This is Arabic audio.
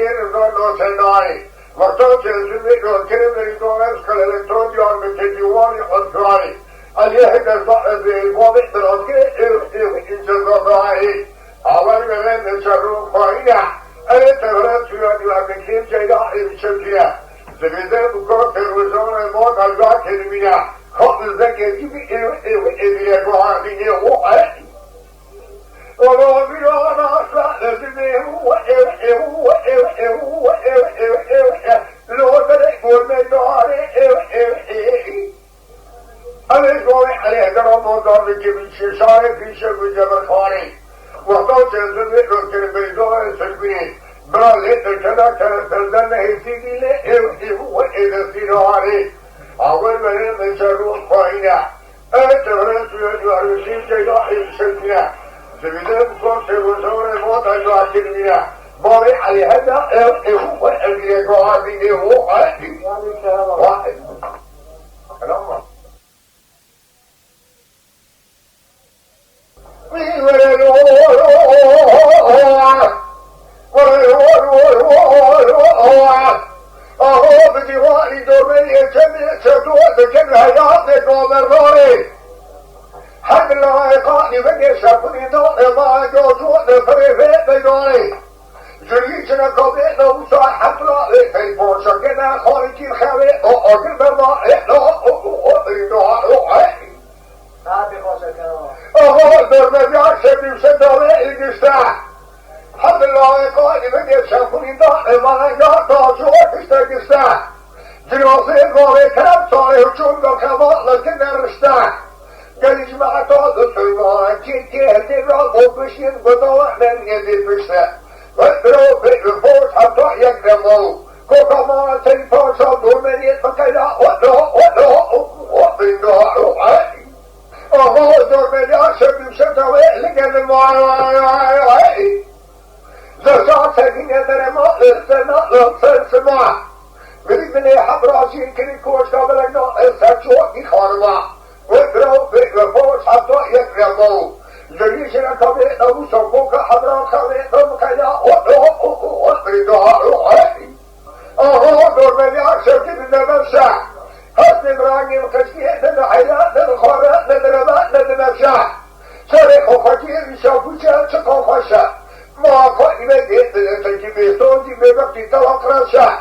كير زور سناي وقتها جلسمي دور كير بريدوان سكالتون يوم بتجواني أطفالي عليه كذا الواضح براسك إنجازاتي أول من نشروا فايدة أنا تغرق سيادي وأبكين جيدا إمشاجية زبيدة بكرة تلوزيون الموت الجا كلمية خط الزكاة إذا قاعدين هو ولو بيانا أصلا لازم هو لو تلاقوا المدار أنا أقول عليه ترى موضوع الجبل شايف في شبه جبل خاري وقت جلسة ركن بيضاء سلبي برالي كذا تلزم هيسيدي له وإذا سيراري أول من شروع فاينة أتغرس يجارسين جيدا إنسانية زميلة بكون سيوزون الموت أجوات المياه باري على هذا هو اللي قاعدين هو واحد كلام أهو بديواني دومي يتمي سدوة بكل هيات دومرنوري حق الله يقاني بني شاكوني دوني ما جوزوني فريفيت بدوني جريشنا قبيل نوصا حق الله لكي بوشكنا خارجي الخوي أقل بما أهو درمجان شبيب سدوة إجستا حق الله يقاني بني شاكوني دوني ما جوزوني إجستا جنوصي قولي كلام صالح وشوق كمال لكن الرشتا قال جماعة الطلبان كي هدي الرغب بشين بضوء من يدي بشتا وادروا في الفوز حتى يكرموا كوكا ما تنفوز من يتفكيلا أهو دور من ياسر بمسدوي لقد المعاي زرزان سكينة درما لسنا لسنا من حبراسين كني كوش قبلنا السجوة خارما وادروا في الفوز حتى يكرموا جريشنا كبير أبو سوكوك حضرات خبير مكيلا أهو دور من ياسر كني نمسا حسن إبراهيم كشكيه للحياة للخوراء للرباء للمسا سرق وخطير يشافوشا تقوفشا ما قائمة تجيبه صوتي بوقت توقرشا